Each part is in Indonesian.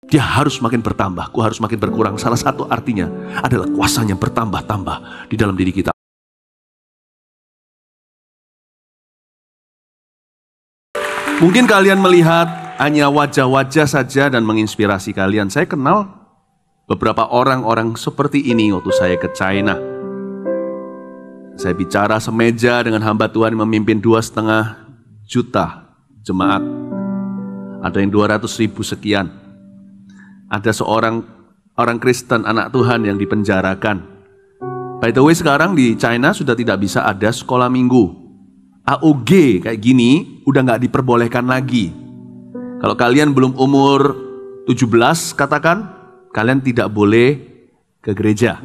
Dia harus makin bertambah, ku harus makin berkurang. Salah satu artinya adalah kuasanya bertambah-tambah di dalam diri kita. Mungkin kalian melihat hanya wajah-wajah saja dan menginspirasi kalian. Saya kenal beberapa orang-orang seperti ini waktu saya ke China. Saya bicara semeja dengan hamba Tuhan yang memimpin 2,5 juta jemaat. Ada yang 200.000 sekian. Ada seorang orang Kristen anak Tuhan yang dipenjarakan. By the way, sekarang di China sudah tidak bisa ada sekolah minggu. AOG kayak gini udah nggak diperbolehkan lagi. Kalau kalian belum umur 17 katakan, kalian tidak boleh ke gereja.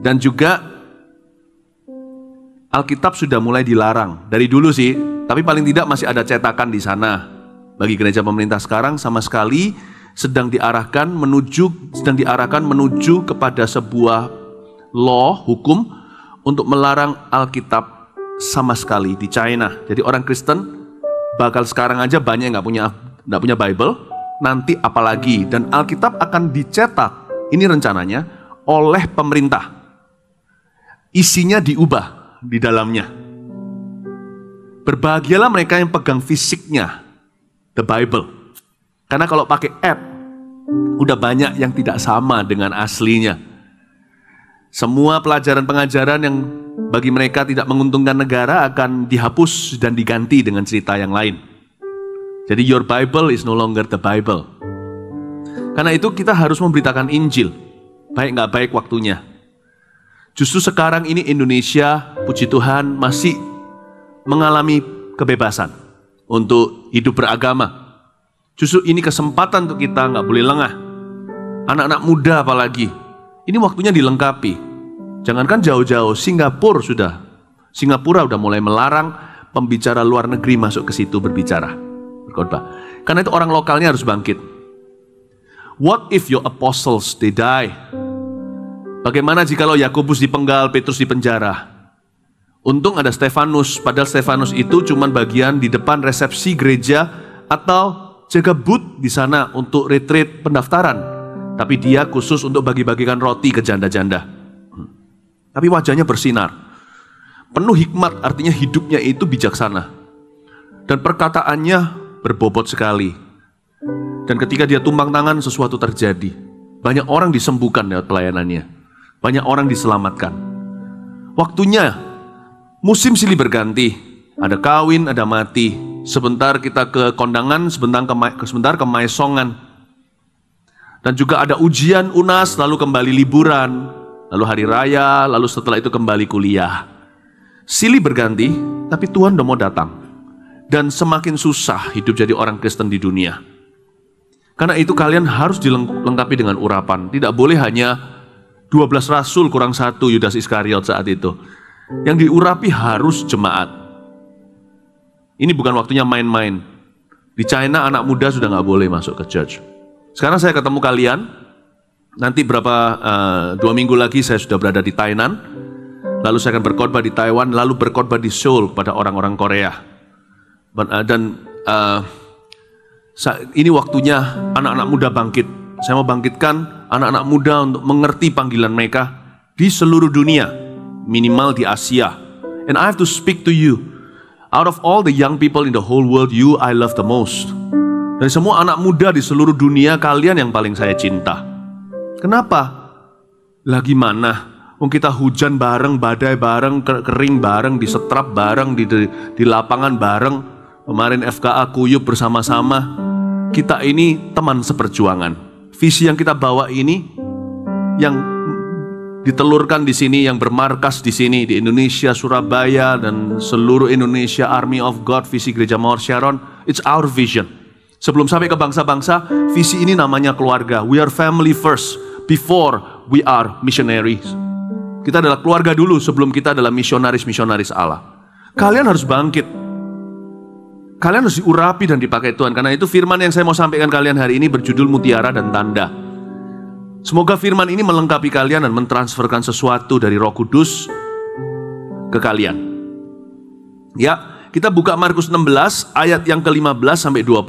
Dan juga Alkitab sudah mulai dilarang. Dari dulu sih, tapi paling tidak masih ada cetakan di sana. Bagi gereja pemerintah sekarang sama sekali sedang diarahkan menuju kepada sebuah law, hukum untuk melarang Alkitab sama sekali di China. Jadi orang Kristen bakal sekarang aja banyak yang nggak punya Bible, nanti apalagi. Dan Alkitab akan dicetak, ini rencananya, oleh pemerintah. Isinya diubah di dalamnya. Berbahagialah mereka yang pegang fisiknya, the Bible. Karena kalau pakai app, udah banyak yang tidak sama dengan aslinya. Semua pelajaran pengajaran yang bagi mereka tidak menguntungkan negara akan dihapus dan diganti dengan cerita yang lain. Jadi your Bible is no longer the Bible. Karena itu kita harus memberitakan Injil, baik nggak baik waktunya. Justru sekarang ini Indonesia, puji Tuhan, masih mengalami kebebasan untuk hidup beragama. Justru ini kesempatan untuk kita, nggak boleh lengah. Anak-anak muda apalagi, ini waktunya dilengkapi. Jangankan jauh-jauh, Singapura udah mulai melarang pembicara luar negeri masuk ke situ berbicara, berkhotbah. Karena itu orang lokalnya harus bangkit. What if your apostles they die? Bagaimana jikalau Yakobus dipenggal, Petrus dipenjara? Untung ada Stefanus, padahal Stefanus itu cuma bagian di depan resepsi gereja atau jaga booth di sana untuk retreat pendaftaran. Tapi dia khusus untuk bagi-bagikan roti ke janda-janda. Tapi wajahnya bersinar. Penuh hikmat, artinya hidupnya itu bijaksana. Dan perkataannya berbobot sekali. Dan ketika dia tumpang tangan, sesuatu terjadi. Banyak orang disembuhkan lewat pelayanannya. Banyak orang diselamatkan. Waktunya, musim silih berganti. Ada kawin, ada mati. Sebentar kita ke kondangan, sebentar ke maesongan. Dan juga ada ujian UNAS, lalu kembali liburan, lalu hari raya, lalu setelah itu kembali kuliah. Silih berganti, tapi Tuhan udah mau datang. Dan semakin susah hidup jadi orang Kristen di dunia. Karena itu kalian harus dilengkapi dengan urapan. Tidak boleh hanya 12 rasul kurang 1 Yudas Iskariot saat itu. Yang diurapi harus jemaat. Ini bukan waktunya main-main. Di China anak muda sudah nggak boleh masuk ke church. Sekarang saya ketemu kalian. Nanti 2 minggu lagi saya sudah berada di Tainan. Lalu saya akan berkhotbah di Taiwan. Lalu berkhotbah di Seoul kepada orang-orang Korea. Dan ini waktunya anak-anak muda bangkit. Saya mau bangkitkan anak-anak muda untuk mengerti panggilan mereka di seluruh dunia. Minimal di Asia. And I have to speak to you. Out of all the young people in the whole world, you I love the most. Dari semua anak muda di seluruh dunia, kalian yang paling saya cinta. Kenapa? Lagi mana? Kita hujan bareng, badai bareng, kering bareng, disetrap bareng, di lapangan bareng. Kemarin FKA Kuyup bersama-sama. Kita ini teman seperjuangan. Visi yang kita bawa ini, yang ditelurkan di sini, yang bermarkas di sini, di Indonesia, Surabaya, dan seluruh Indonesia, Army of God, visi Gereja Mawar Sharon, it's our vision. Sebelum sampai ke bangsa-bangsa, visi ini namanya keluarga. We are family first, before we are missionaries. Kita adalah keluarga dulu, sebelum kita adalah misionaris-misionaris Allah. Kalian harus bangkit. Kalian harus diurapi dan dipakai Tuhan. Karena itu firman yang saya mau sampaikan kalian hari ini berjudul Mutiara dan Tanda. Semoga firman ini melengkapi kalian dan mentransferkan sesuatu dari Roh Kudus ke kalian. Ya, kita buka Markus 16 ayat yang ke-15 sampai 20.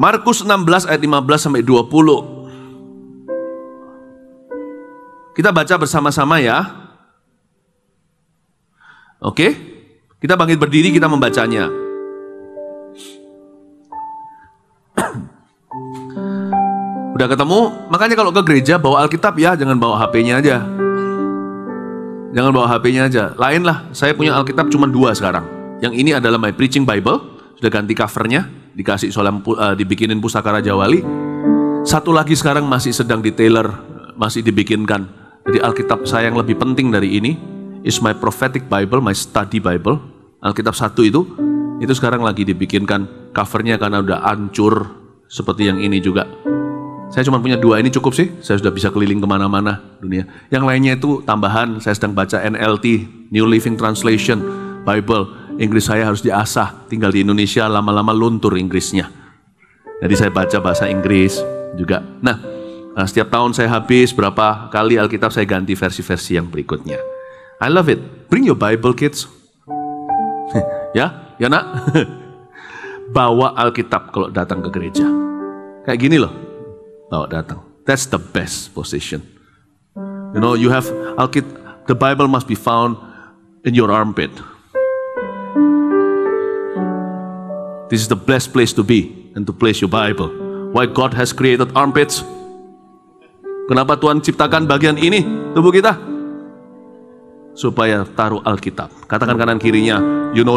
Markus 16 ayat 15 sampai 20. Kita baca bersama-sama ya. Oke? Kita bangkit berdiri, kita membacanya. Udah ketemu? Makanya kalau ke gereja bawa Alkitab ya, jangan bawa HP-nya aja. Jangan bawa HP-nya aja. Lain lah, saya punya Alkitab cuma 2 sekarang. Yang ini adalah My Preaching Bible, sudah ganti covernya, dikasih dibikinin Pustaka Raja Wali. Satu lagi sekarang masih sedang di-tailor, masih dibikinkan. Jadi Alkitab saya yang lebih penting dari ini is My Prophetic Bible, My Study Bible. Alkitab 1 itu sekarang lagi dibikinkan covernya karena udah hancur seperti yang ini juga. Saya cuma punya 2 ini cukup sih, saya sudah bisa keliling kemana-mana dunia. Yang lainnya itu tambahan, saya sedang baca NLT, New Living Translation, Bible. Inggris saya harus diasah, tinggal di Indonesia lama-lama luntur Inggrisnya. Jadi saya baca bahasa Inggris juga. Nah, setiap tahun saya habis berapa kali Alkitab saya ganti versi-versi yang berikutnya. I love it. Bring your Bible, kids. Ya nak? Bawa Alkitab kalau datang ke gereja. Kayak gini loh. Bawa datang. That's the best position. You know, you have Alkitab. The Bible must be found in your armpit. This is the best place to be and to place your Bible. Why God has created armpits? Kenapa Tuhan ciptakan bagian ini tubuh kita? Supaya taruh Alkitab. Katakan kanan kirinya, you know,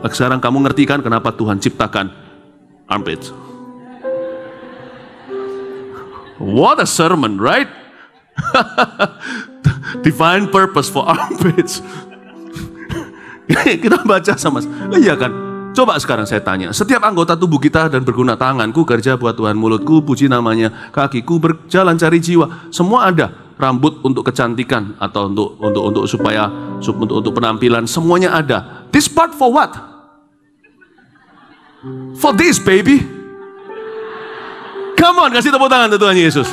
sekarang kamu ngerti kan kenapa Tuhan ciptakan armpits? What a sermon, right? Divine purpose for armpits. Kita baca sama. Iya kan? Coba sekarang saya tanya. Setiap anggota tubuh kita dan berguna tanganku kerja buat Tuhan, mulutku puji namanya, kakiku berjalan cari jiwa. Semua ada. Rambut untuk kecantikan atau untuk penampilan. Semuanya ada. This part for what? For this, baby. Come on, kasih tepuk tangan untuk Tuhan Yesus.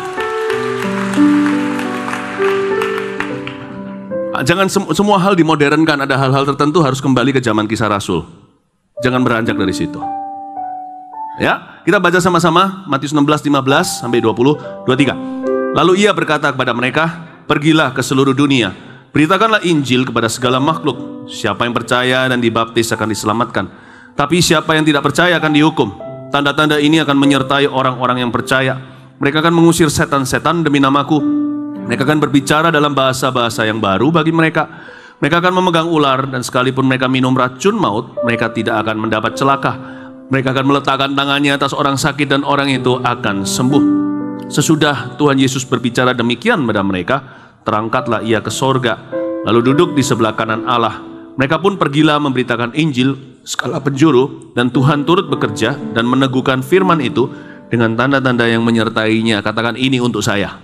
Jangan semua hal dimodernkan, ada hal-hal tertentu harus kembali ke zaman Kisah Rasul. Jangan beranjak dari situ. Ya, kita baca sama-sama Matius 16:15 sampai 23. Lalu ia berkata kepada mereka, pergilah ke seluruh dunia, beritakanlah Injil kepada segala makhluk. Siapa yang percaya dan dibaptis akan diselamatkan, tapi siapa yang tidak percaya akan dihukum. Tanda-tanda ini akan menyertai orang-orang yang percaya. Mereka akan mengusir setan-setan demi namaku. Mereka akan berbicara dalam bahasa-bahasa yang baru bagi mereka. Mereka akan memegang ular, dan sekalipun mereka minum racun maut, mereka tidak akan mendapat celaka. Mereka akan meletakkan tangannya atas orang sakit dan orang itu akan sembuh. Sesudah Tuhan Yesus berbicara demikian pada mereka, terangkatlah ia ke sorga, lalu duduk di sebelah kanan Allah. Mereka pun pergilah memberitakan Injil segala penjuru, dan Tuhan turut bekerja dan meneguhkan firman itu dengan tanda-tanda yang menyertainya. Katakan, ini untuk saya.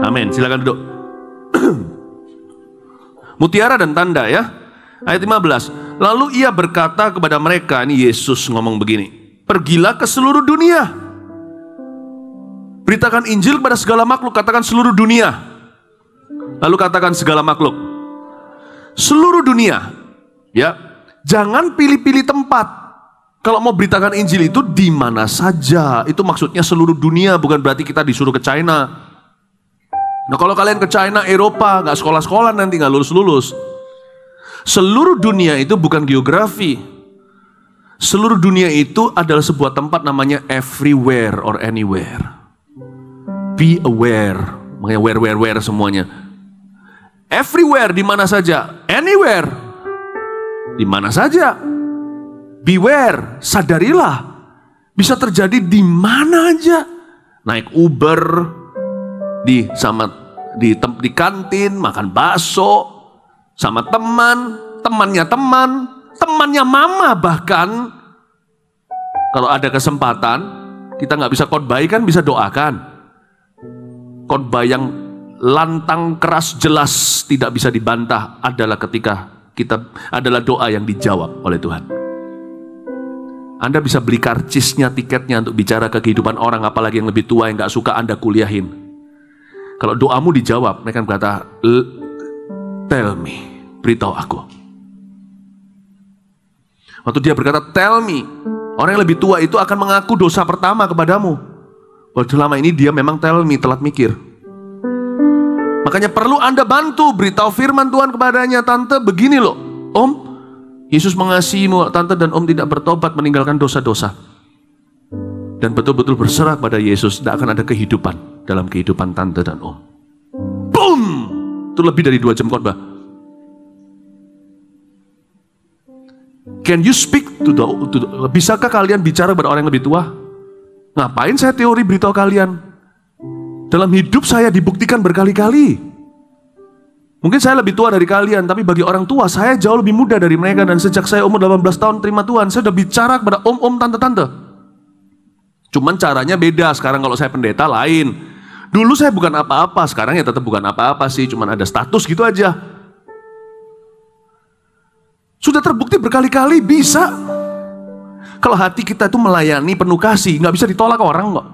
Amin. Silakan duduk. Mutiara dan tanda ya. Ayat 15. Lalu ia berkata kepada mereka, ini Yesus ngomong begini, pergilah ke seluruh dunia, beritakan Injil kepada segala makhluk. Katakan seluruh dunia. Lalu katakan segala makhluk. Seluruh dunia. Ya. Jangan pilih-pilih tempat. Kalau mau beritakan Injil itu di mana saja. Itu maksudnya seluruh dunia, bukan berarti kita disuruh ke China. Nah, kalau kalian ke China, Eropa, nggak sekolah-sekolah nanti, nggak lulus-lulus. Seluruh dunia itu bukan geografi. Seluruh dunia itu adalah sebuah tempat namanya everywhere or anywhere. Be aware. Makanya where semuanya. Everywhere, di mana saja. Anywhere, di mana saja. Beware, sadarilah. Bisa terjadi di mana aja. Naik Uber, di kantin, makan bakso, sama temannya temannya mama bahkan. Kalau ada kesempatan, kita nggak bisa khotbah kan bisa doakan. Khotbah yang lantang, keras, jelas, tidak bisa dibantah adalah ketika adalah doa yang dijawab oleh Tuhan. Anda bisa beli karcisnya, tiketnya untuk bicara ke kehidupan orang, apalagi yang lebih tua yang nggak suka Anda kuliahin. Kalau doamu dijawab, mereka berkata, tell me, beritahu aku. Waktu dia berkata, tell me, Orang yang lebih tua itu akan mengaku dosa pertama kepadamu. Bahwa selama ini dia memang telat mikir. Makanya perlu Anda bantu, beritahu firman Tuhan kepadanya. Tante, begini loh, Om, Yesus mengasihimu, Tante dan Om tidak bertobat meninggalkan dosa-dosa. Dan betul-betul berserah pada Yesus, tidak akan ada kehidupan dalam kehidupan Tante dan Om. Boom! Itu lebih dari 2 jam khotbah. Can you speak to the bisakah kalian bicara kepada orang yang lebih tua? Ngapain saya teori beritahu kalian? Dalam hidup saya dibuktikan berkali-kali. Mungkin saya lebih tua dari kalian, tapi bagi orang tua saya jauh lebih muda dari mereka. Dan sejak saya umur 18 tahun terima Tuhan, saya sudah bicara kepada om-om, tante-tante. Cuman caranya beda. Sekarang kalau saya pendeta lain. Dulu saya bukan apa-apa, sekarang ya tetap bukan apa-apa sih, cuman ada status gitu aja. Sudah terbukti berkali-kali bisa. Kalau hati kita itu melayani penuh kasih, nggak bisa ditolak orang kok.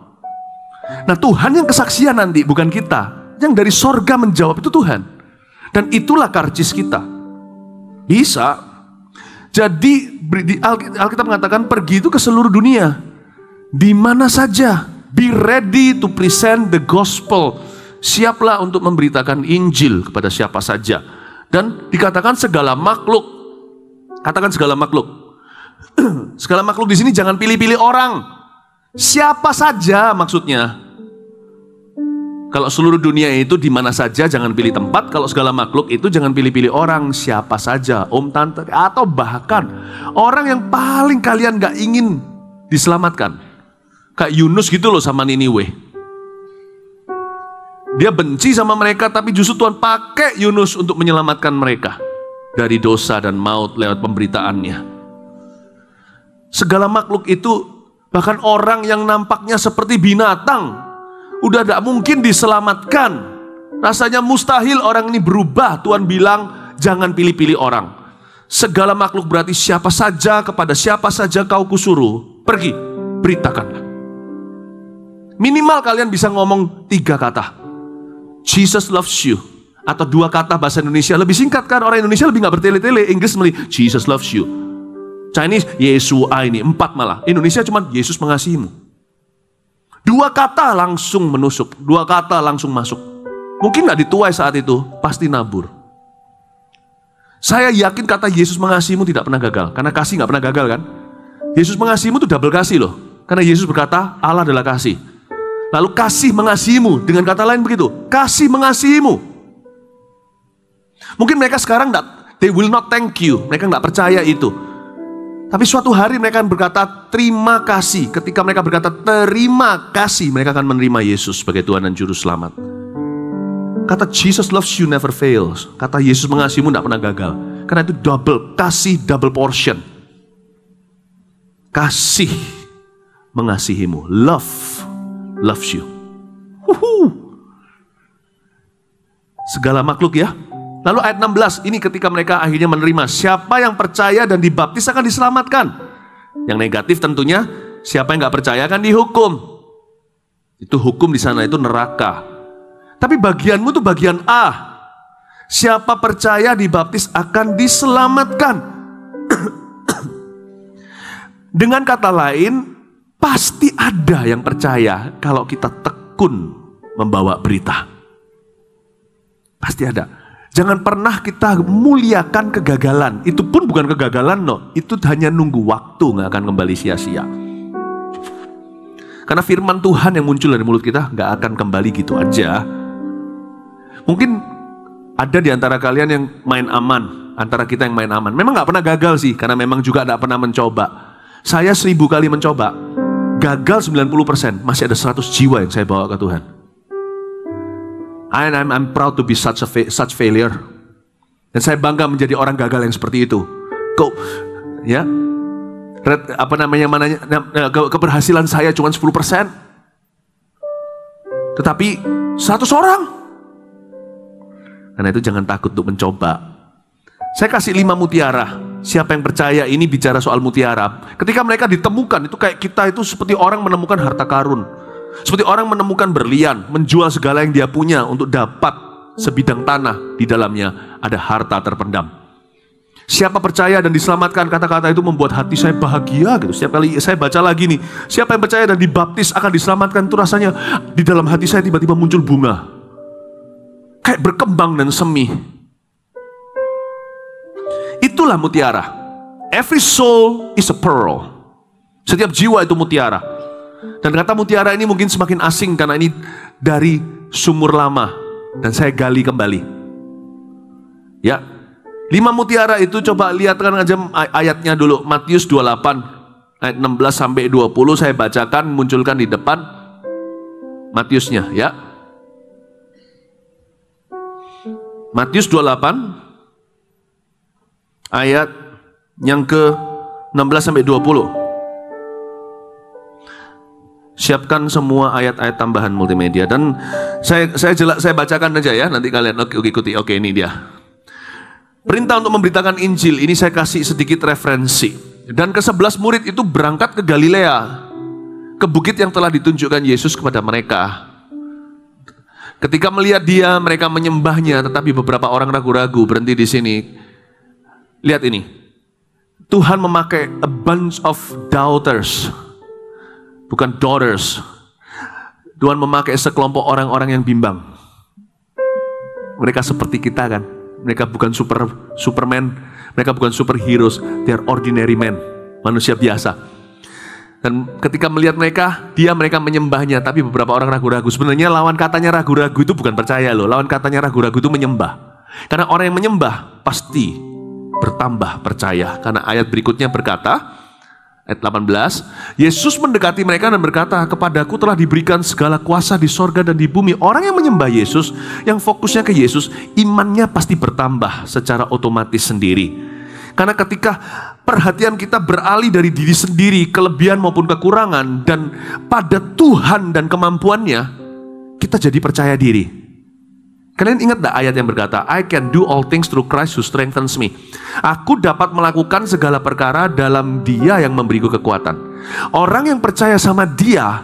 Nah Tuhan yang kesaksian nanti, bukan kita. Yang dari sorga menjawab itu Tuhan. Dan itulah karcis kita. Bisa. Jadi Alkitab mengatakan pergi itu ke seluruh dunia. Di mana saja. Be ready to present the gospel. Siaplah untuk memberitakan Injil kepada siapa saja. Dan dikatakan segala makhluk. Katakan segala makhluk. Segala makhluk di sini jangan pilih-pilih orang. Siapa saja maksudnya. Kalau seluruh dunia itu di mana saja jangan pilih tempat. Kalau segala makhluk itu jangan pilih-pilih orang. Siapa saja, om, tante, atau bahkan orang yang paling kalian gak ingin diselamatkan. Kayak Yunus gitu loh sama Niniwe. Dia benci sama mereka, tapi justru Tuhan pakai Yunus untuk menyelamatkan mereka dari dosa dan maut lewat pemberitaannya. Segala makhluk itu, bahkan orang yang nampaknya seperti binatang, udah tidak mungkin diselamatkan. Rasanya mustahil orang ini berubah. Tuhan bilang, jangan pilih-pilih orang. Segala makhluk berarti siapa saja, kepada siapa saja kau kusuruh, pergi, beritakanlah. Minimal kalian bisa ngomong 3 kata. Jesus loves you. Atau 2 kata bahasa Indonesia. Lebih singkat kan, orang Indonesia lebih gak bertele-tele. Inggris Jesus loves you. Chinese, Yesua ini 4 malah. Indonesia cuma Yesus mengasihimu. 2 kata langsung menusuk. 2 kata langsung masuk. Mungkin gak dituai saat itu, pasti nabur. Saya yakin kata Yesus mengasihimu tidak pernah gagal. Karena kasih gak pernah gagal kan. Yesus mengasihimu itu double kasih loh. Karena Yesus berkata, Allah adalah kasih. Lalu kasih mengasihimu. Dengan kata lain begitu, kasih mengasihimu. Mungkin mereka sekarang they will not thank you. Mereka nggak percaya itu. Tapi suatu hari mereka akan berkata terima kasih. Ketika mereka berkata terima kasih, mereka akan menerima Yesus sebagai Tuhan dan Juru Selamat. Kata Jesus loves you never fails. Kata Yesus mengasihimu tidak pernah gagal. Karena itu double kasih, double portion. Kasih mengasihimu. Love loves you. Segala makhluk ya. Lalu ayat 16, ini ketika mereka akhirnya menerima, siapa yang percaya dan dibaptis akan diselamatkan. Yang negatif tentunya, siapa yang gak percaya akan dihukum. Itu hukum di sana, itu neraka. Tapi bagianmu itu bagian A. Siapa percaya dibaptis akan diselamatkan. Dengan kata lain, pasti ada yang percaya kalau kita tekun membawa berita. Pasti ada. Jangan pernah kita muliakan kegagalan. Itu pun bukan kegagalan, no. Itu hanya nunggu waktu, gak akan kembali sia-sia. Karena firman Tuhan yang muncul dari mulut kita gak akan kembali gitu aja. Mungkin ada di antara kalian yang main aman, antara kita yang main aman. Memang gak pernah gagal sih, karena memang juga gak pernah mencoba. Saya 1000 kali mencoba, gagal 90%, masih ada 100 jiwa yang saya bawa ke Tuhan. I'm proud to be such failure. Dan saya bangga menjadi orang gagal yang seperti itu. Kok ya? Keberhasilan saya cuma 10%. Tetapi 100 orang. Karena itu jangan takut untuk mencoba. Saya kasih 5 mutiara. Siapa yang percaya ini bicara soal mutiara. Ketika mereka ditemukan, itu kayak kita itu seperti orang menemukan harta karun. Seperti orang menemukan berlian, menjual segala yang dia punya untuk dapat sebidang tanah di dalamnya ada harta terpendam. Siapa percaya dan diselamatkan, kata-kata itu membuat hati saya bahagia gitu. Setiap kali saya baca lagi nih, siapa yang percaya dan dibaptis akan diselamatkan, itu rasanya di dalam hati saya tiba-tiba muncul bunga. Kayak berkembang dan semi. Itulah mutiara. Every soul is a pearl. Setiap jiwa itu mutiara. Dan kata mutiara ini mungkin semakin asing karena ini dari sumur lama. Dan saya gali kembali. Ya, 5 mutiara itu coba lihatkan aja ayatnya dulu. Matius 28 ayat 16 sampai 20 saya bacakan, munculkan di depan Matiusnya ya. Matius 28 ayat yang ke 16 sampai 20. Siapkan semua ayat-ayat tambahan multimedia dan saya bacakan aja ya, nanti kalian ikuti. Oke, ini dia. Perintah untuk memberitakan Injil, ini saya kasih sedikit referensi. Dan ke-11 murid itu berangkat ke Galilea, ke bukit yang telah ditunjukkan Yesus kepada mereka. Ketika melihat dia, mereka menyembahnya, tetapi beberapa orang ragu-ragu. Berhenti di sini. Lihat ini. Tuhan memakai a bunch of doubters, bukan daughters. Tuhan memakai sekelompok orang-orang yang bimbang. Mereka seperti kita kan. Mereka bukan superman, mereka bukan superheroes, they are ordinary men, manusia biasa. Dan ketika melihat mereka menyembahnya, tapi beberapa orang ragu-ragu. Sebenarnya lawan katanya ragu-ragu itu bukan percaya loh, lawan katanya ragu-ragu itu menyembah. Karena orang yang menyembah pasti bertambah percaya. Karena ayat berikutnya berkata, ayat 18, Yesus mendekati mereka dan berkata, kepadaku telah diberikan segala kuasa di sorga dan di bumi. Orang yang menyembah Yesus, yang fokusnya ke Yesus, imannya pasti bertambah secara otomatis sendiri. Karena ketika perhatian kita beralih dari diri sendiri, kelebihan maupun kekurangan, dan pada Tuhan dan kemampuannya, kita jadi percaya diri. Kalian ingat gak ayat yang berkata, I can do all things through Christ who strengthens me. Aku dapat melakukan segala perkara dalam Dia yang memberiku kekuatan. Orang yang percaya sama Dia,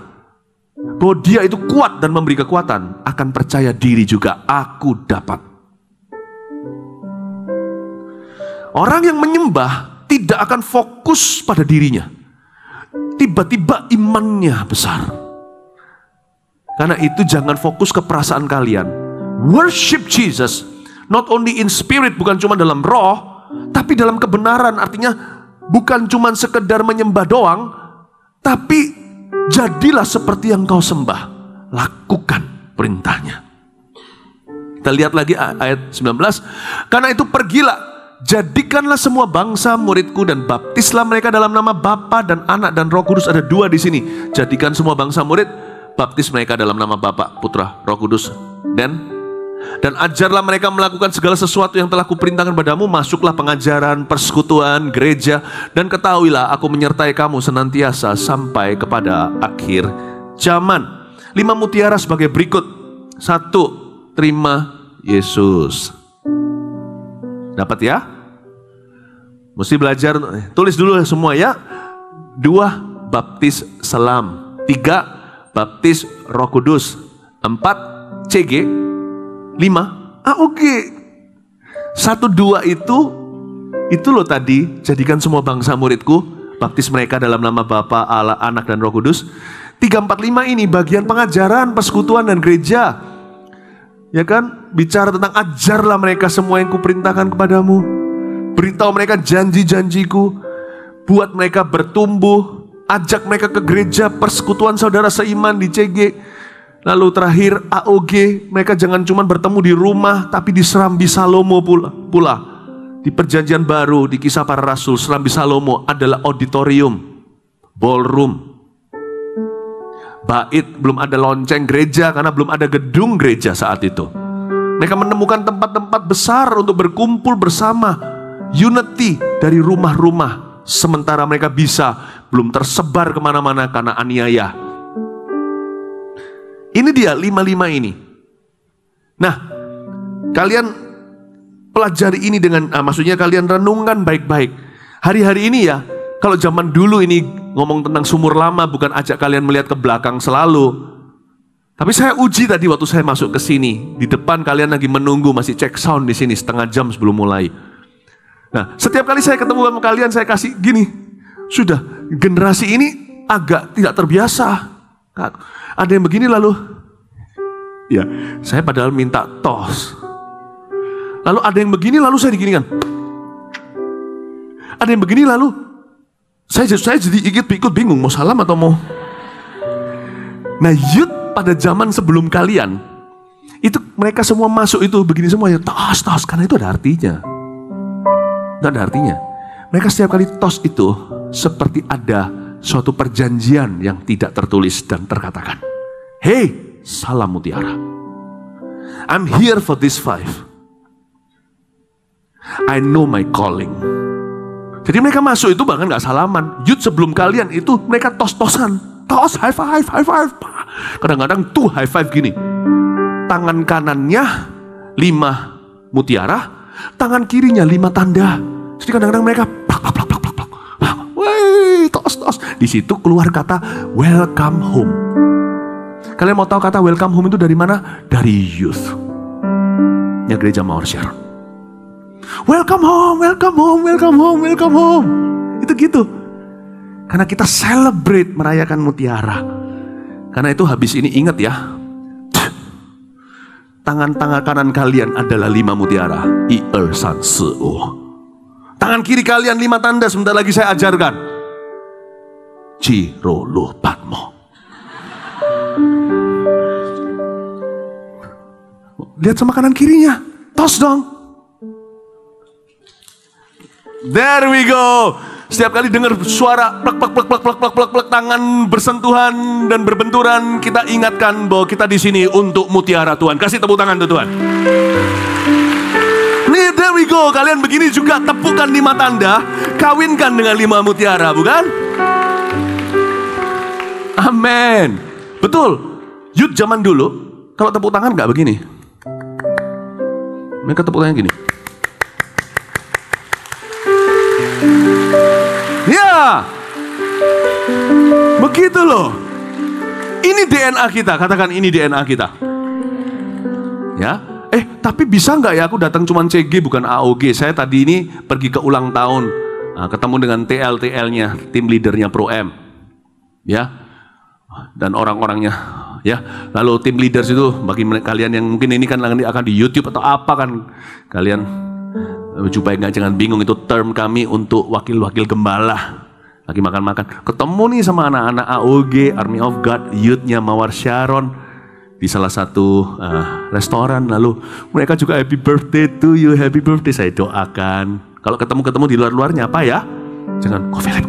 bahwa Dia itu kuat dan memberi kekuatan, akan percaya diri juga, aku dapat. Orang yang menyembah tidak akan fokus pada dirinya. Tiba-tiba imannya besar. Karena itu jangan fokus ke perasaan kalian. Worship Jesus, not only in spirit, bukan cuma dalam roh, tapi dalam kebenaran. Artinya bukan cuma sekedar menyembah doang, tapi jadilah seperti yang kau sembah. Lakukan perintahnya. Kita lihat lagi ayat 19. Karena itu pergilah, jadikanlah semua bangsa muridku dan baptislah mereka dalam nama Bapa dan Anak dan Roh Kudus. Ada 2 di sini. Jadikan semua bangsa murid, baptis mereka dalam nama Bapa, Putra, Roh Kudus, dan ajarlah mereka melakukan segala sesuatu yang telah kuperintahkan padamu. Masuklah pengajaran, persekutuan, gereja, dan ketahuilah aku menyertai kamu senantiasa sampai kepada akhir zaman. 5 mutiara sebagai berikut. 1, terima Yesus. Dapat ya? Mesti belajar, tulis dulu semua ya. 2, baptis selam. 3, baptis Roh Kudus. 4, CG. 5, AOG. 1, 2 itu loh tadi, jadikan semua bangsa muridku, baptis mereka dalam nama Bapa, Allah, Anak dan Roh Kudus. 3, 4, 5 ini bagian pengajaran, persekutuan dan gereja. Ya kan? Bicara tentang ajarlah mereka semua yang kuperintahkan kepadamu. Beritahu mereka janji-janjiku. Buat mereka bertumbuh. Ajak mereka ke gereja, persekutuan saudara seiman di CG. Lalu terakhir AOG, mereka jangan cuma bertemu di rumah, tapi di Serambi Salomo pula. Di perjanjian baru, di Kisah Para Rasul, Serambi Salomo adalah auditorium, ballroom, bait, belum ada lonceng gereja karena belum ada gedung gereja saat itu. Mereka menemukan tempat-tempat besar untuk berkumpul bersama, unity dari rumah-rumah, sementara mereka belum tersebar kemana-mana karena aniaya. Ini dia 5 ini. Nah, kalian pelajari ini maksudnya kalian renungkan baik-baik. Hari-hari ini ya, kalau zaman dulu ini ngomong tentang sumur lama, bukan ajak kalian melihat ke belakang selalu. Tapi saya uji tadi waktu saya masuk ke sini. Di depan kalian lagi menunggu, masih cek sound di sini setengah jam sebelum mulai. Nah, setiap kali saya ketemu sama kalian, saya kasih gini. Sudah, generasi ini agak tidak terbiasa. Ada yang begini lalu, ya, saya padahal minta tos. Lalu ada yang begini lalu saya diginikan. Ada yang begini lalu, saya jadi ikut bingung, mau salam atau mau. Nah, youth pada zaman sebelum kalian, itu mereka semua masuk itu begini semuanya, tos, karena itu ada artinya. Tidak ada artinya. Mereka setiap kali tos itu seperti ada suatu perjanjian yang tidak tertulis dan terkatakan. Hey, salam mutiara. I'm here for this 5. I know my calling. Jadi mereka masuk itu bahkan gak salaman. Youth sebelum kalian itu mereka tos-tosan. Tos, high five. Kadang-kadang tuh high five gini. Tangan kanannya 5 mutiara, tangan kirinya 5 tanda. Jadi kadang-kadang mereka plak. Wih, tos. Di situ keluar kata welcome home. Kalian mau tahu kata welcome home itu dari mana? Dari youth. Ya, gereja Mawar Sharon. Welcome home. Itu gitu. Karena kita celebrate merayakan mutiara. Karena itu habis ini ingat ya. Tangan kanan kalian adalah 5 mutiara. 1, 2, 3, 4. Tangan kiri kalian 5 tanda. Sebentar lagi saya ajarkan. Cirolo Patmo. Lihat sama kanan kirinya. Tos dong. There we go. Setiap kali dengar suara plek, tangan bersentuhan dan berbenturan, kita ingatkan bahwa kita di sini untuk mutiara Tuhan. Kasih tepuk tangan tuh Tuhan. Nih, there we go. Kalian begini juga tepukan 5 tanda, kawinkan dengan 5 mutiara, bukan? Amin. Betul. Youth zaman dulu, kalau tepuk tangan nggak begini. Mereka tepuk tangan gini. Ya, begitu loh. Ini DNA kita, katakan ini DNA kita. Ya, tapi bisa nggak ya aku datang cuman CG bukan AOG? Saya tadi ini pergi ke ulang tahun, ketemu dengan TL-nya, tim leadernya Pro M, ya, dan orang-orangnya, ya. Lalu tim leaders itu bagi kalian yang mungkin ini kan akan di YouTube atau apa kan, kalian supaya jangan bingung, itu term kami untuk wakil-wakil gembala. Lagi makan-makan, ketemu nih sama anak-anak AOG, Army of God, youth-nya Mawar Sharon di salah satu restoran. Lalu mereka juga happy birthday to you, happy birthday. Saya doakan. Kalau ketemu di luar-luarnya apa ya? Jangan Philip.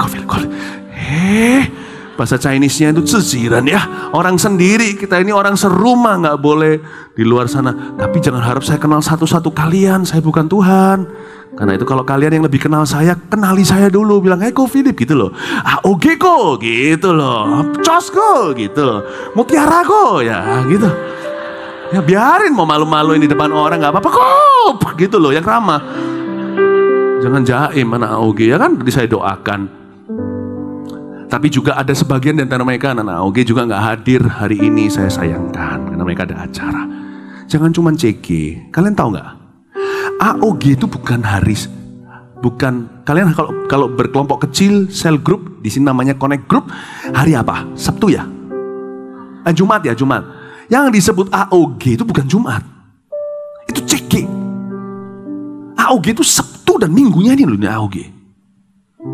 Bahasa Chinese-nya itu ziziran ya. Orang sendiri, kita ini orang serumah, nggak boleh di luar sana. Tapi jangan harap saya kenal satu-satu kalian, saya bukan Tuhan. Karena itu kalau kalian yang lebih kenal saya, kenali saya dulu. Bilang, Ko Philip gitu loh. AOG ko gitu loh. Cos ko gitu loh. Mutiara ko ya gitu. Ya biarin mau malu-maluin di depan orang, nggak apa-apa kok gitu loh, yang ramah. Jangan jaim mana AOG ya kan, tadi saya doakan. Tapi juga ada sebagian dari mereka anak AOG juga nggak hadir hari ini, saya sayangkan karena mereka ada acara. Jangan cuma CG. Kalian tahu nggak? AOG itu bukan hari, bukan kalian kalau berkelompok kecil, sel group, di sini namanya connect group. Hari apa? Sabtu ya? Jumat ya, Jumat. Yang disebut AOG itu bukan Jumat. Itu CG. AOG itu Sabtu dan Minggunya ini loh, ini AOG.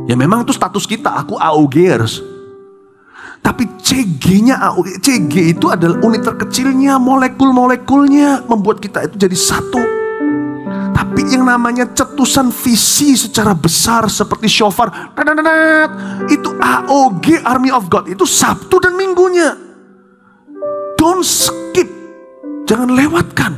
Ya memang itu status kita, aku AOGers. Tapi CG-nya AOG, CG itu adalah unit terkecilnya, molekul-molekulnya membuat kita itu jadi satu. Tapi yang namanya cetusan visi secara besar seperti shofar, itu AOG, Army of God, itu Sabtu dan Minggunya. Don't skip, jangan lewatkan.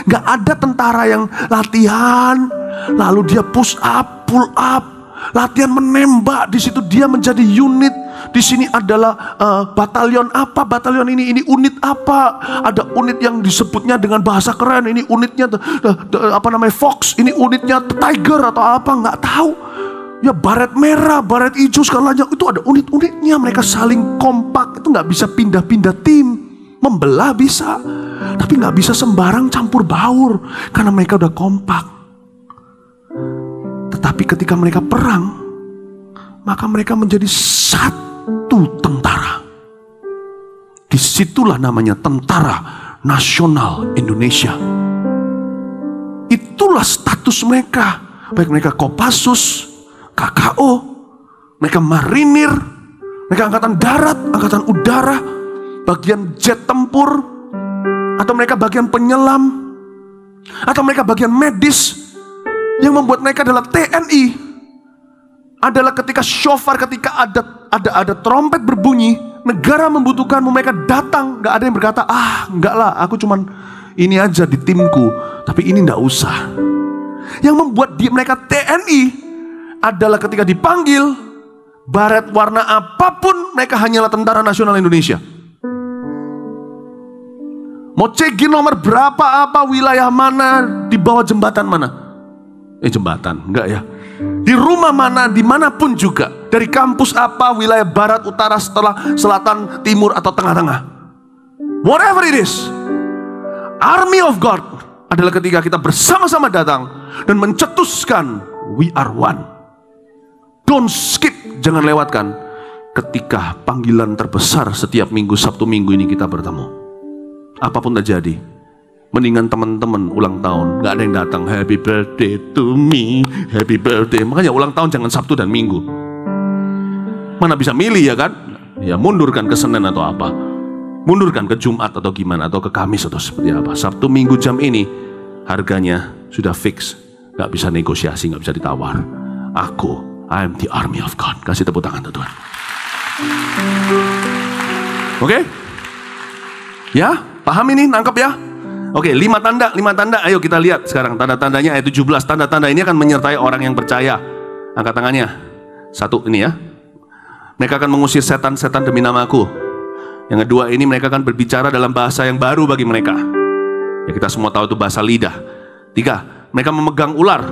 Gak ada tentara yang latihan, lalu dia push up, pull up, latihan menembak, di situ dia menjadi unit. Di sini adalah batalion apa, batalion ini unit apa. Ada unit yang disebutnya dengan bahasa keren, ini unitnya apa namanya, Fox, ini unitnya Tiger atau apa, nggak tahu. Ya baret merah, baret hijau skalanya, itu ada unit-unitnya. Mereka saling kompak, itu nggak bisa pindah-pindah tim. Membelah bisa, tapi nggak bisa sembarang campur baur karena mereka udah kompak. Tapi ketika mereka perang, maka mereka menjadi satu tentara. Disitulah namanya Tentara Nasional Indonesia. Itulah status mereka. Baik mereka Kopassus, KKO, mereka marinir, mereka angkatan darat, angkatan udara, bagian jet tempur, atau mereka bagian penyelam, atau mereka bagian medis. Yang membuat mereka adalah TNI. Adalah ketika shofar, ketika ada trompet berbunyi, negara membutuhkanmu, mereka datang. Gak ada yang berkata, enggak lah, aku cuman ini aja di timku, tapi ini enggak usah. Yang membuat mereka TNI adalah ketika dipanggil, baret warna apapun, mereka hanyalah Tentara Nasional Indonesia. Mau cek nomor berapa, apa wilayah mana, di bawah jembatan mana? Jembatan, enggak ya. Di rumah mana, dimanapun juga. Dari kampus apa, wilayah barat, utara, selatan, timur, atau tengah-tengah. Whatever it is. Army of God adalah ketika kita bersama-sama datang dan mencetuskan we are one. Don't skip, jangan lewatkan. Ketika panggilan terbesar setiap minggu, Sabtu Minggu ini kita bertemu. Apapun terjadi, mendingan teman-teman ulang tahun, gak ada yang datang, happy birthday to me, happy birthday. Makanya ulang tahun jangan Sabtu dan Minggu. Mana bisa milih ya kan? Ya mundurkan ke Senin atau apa, mundurkan ke Jumat atau gimana, atau ke Kamis atau seperti apa. Sabtu Minggu jam ini harganya sudah fix, gak bisa negosiasi, gak bisa ditawar. I am the army of God. Kasih tepuk tangan Tuhan. Oke? Ya, paham ini, nangkep ya? Oke, 5 tanda, ayo kita lihat sekarang tanda-tandanya ayat 17. Tanda-tanda ini akan menyertai orang yang percaya. Angkat tangannya. 1 ini ya. Mereka akan mengusir setan-setan demi namaku. Yang kedua ini mereka akan berbicara dalam bahasa yang baru bagi mereka. Ya kita semua tahu itu bahasa lidah. 3, mereka memegang ular.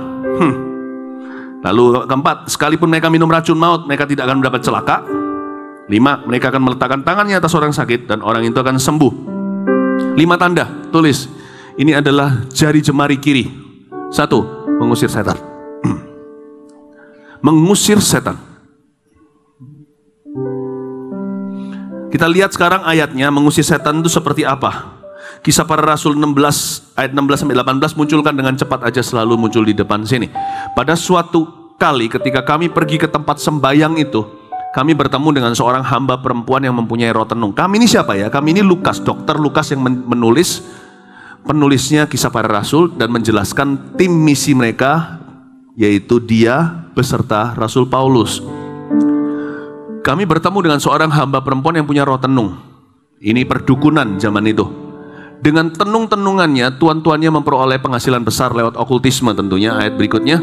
Lalu keempat, sekalipun mereka minum racun maut, mereka tidak akan mendapat celaka. 5, mereka akan meletakkan tangannya atas orang sakit dan orang itu akan sembuh. 5 tanda, tulis. Ini adalah jari jemari kiri. 1, mengusir setan. Mengusir setan. Kita lihat sekarang ayatnya, mengusir setan itu seperti apa. Kisah Para Rasul 16 ayat 16-18 munculkan dengan cepat aja, selalu muncul di depan sini. Pada suatu kali ketika kami pergi ke tempat sembayang itu, kami bertemu dengan seorang hamba perempuan yang mempunyai roh tenung. Kami ini siapa ya? Kami ini Lukas, Dokter Lukas yang menulis, penulisnya Kisah Para Rasul dan menjelaskan tim misi mereka, yaitu dia beserta Rasul Paulus. Kami bertemu dengan seorang hamba perempuan yang punya roh tenung. Ini perdukunan zaman itu. Dengan tenung-tenungannya, tuan-tuannya memperoleh penghasilan besar lewat okultisme tentunya. Ayat berikutnya,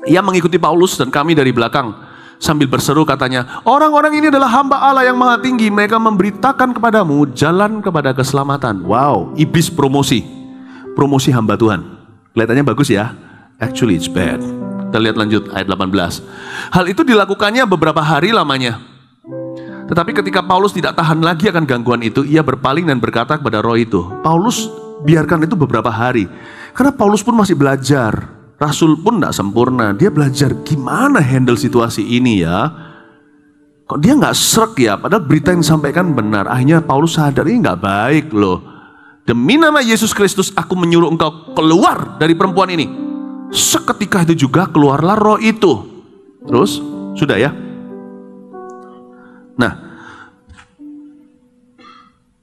ia mengikuti Paulus dan kami dari belakang. Sambil berseru katanya, orang-orang ini adalah hamba Allah yang maha tinggi. Mereka memberitakan kepadamu jalan kepada keselamatan. Wow, iblis promosi hamba Tuhan. Kelihatannya bagus ya. Actually it's bad. Kita lihat lanjut ayat 18. Hal itu dilakukannya beberapa hari lamanya. Tetapi ketika Paulus tidak tahan lagi akan gangguan itu, ia berpaling dan berkata kepada roh itu. Paulus biarkan itu beberapa hari. Karena Paulus pun masih belajar. Rasul pun tidak sempurna. Dia belajar gimana handle situasi ini ya. Kok dia nggak srek ya? Padahal berita yang disampaikan benar. Akhirnya Paulus sadar ini nggak baik loh. Demi nama Yesus Kristus aku menyuruh engkau keluar dari perempuan ini. Seketika itu juga keluarlah roh itu. Terus sudah ya. Nah,